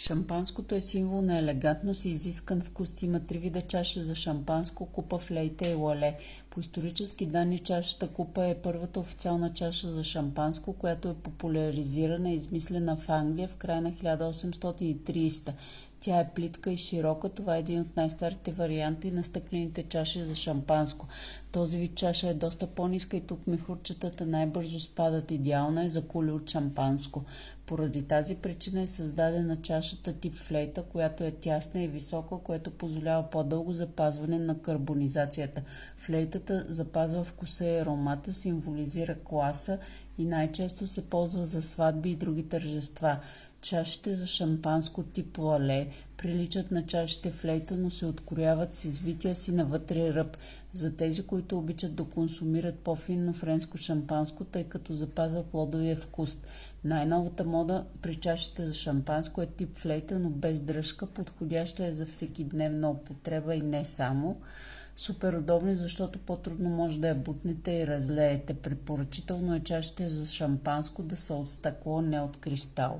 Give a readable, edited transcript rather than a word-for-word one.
Шампанското е символ на елегантност и изискан вкус. Има три вида чаши за шампанско – купа, флейта и лале. По исторически данни чашата купа е първата официална чаша за шампанско, която е популяризирана и измислена в Англия в края на 1830. Тя е плитка и широка. Това е един от най-старите варианти на стъклените чаши за шампанско. Този вид чаша е доста по-ниска и тук мехурчетата най-бързо спадат. Идеална е за кули от шампанско. Поради тази причина е създадена чашата тип флейта, която е тясна и висока, което позволява по-дълго запазване на карбонизацията. Флейтата запазва вкуса и аромата, символизира класа и най-често се ползва за сватби и други тържества. Чашите за шампанско тип лале приличат на чашите флейта, но се открояват с извития си навътре ръб. За тези, които обичат да консумират по-финно френско шампанско, тъй като запазва плодовия вкус. Най-новата мода при чашите за шампанско е тип флейта, но без дръжка. Подходяща е за всекидневна употреба и не само. Супер удобни, защото по-трудно може да я бутнете и разлеете. Препоръчително е чашите за шампанско да са от стъкло, не от кристал.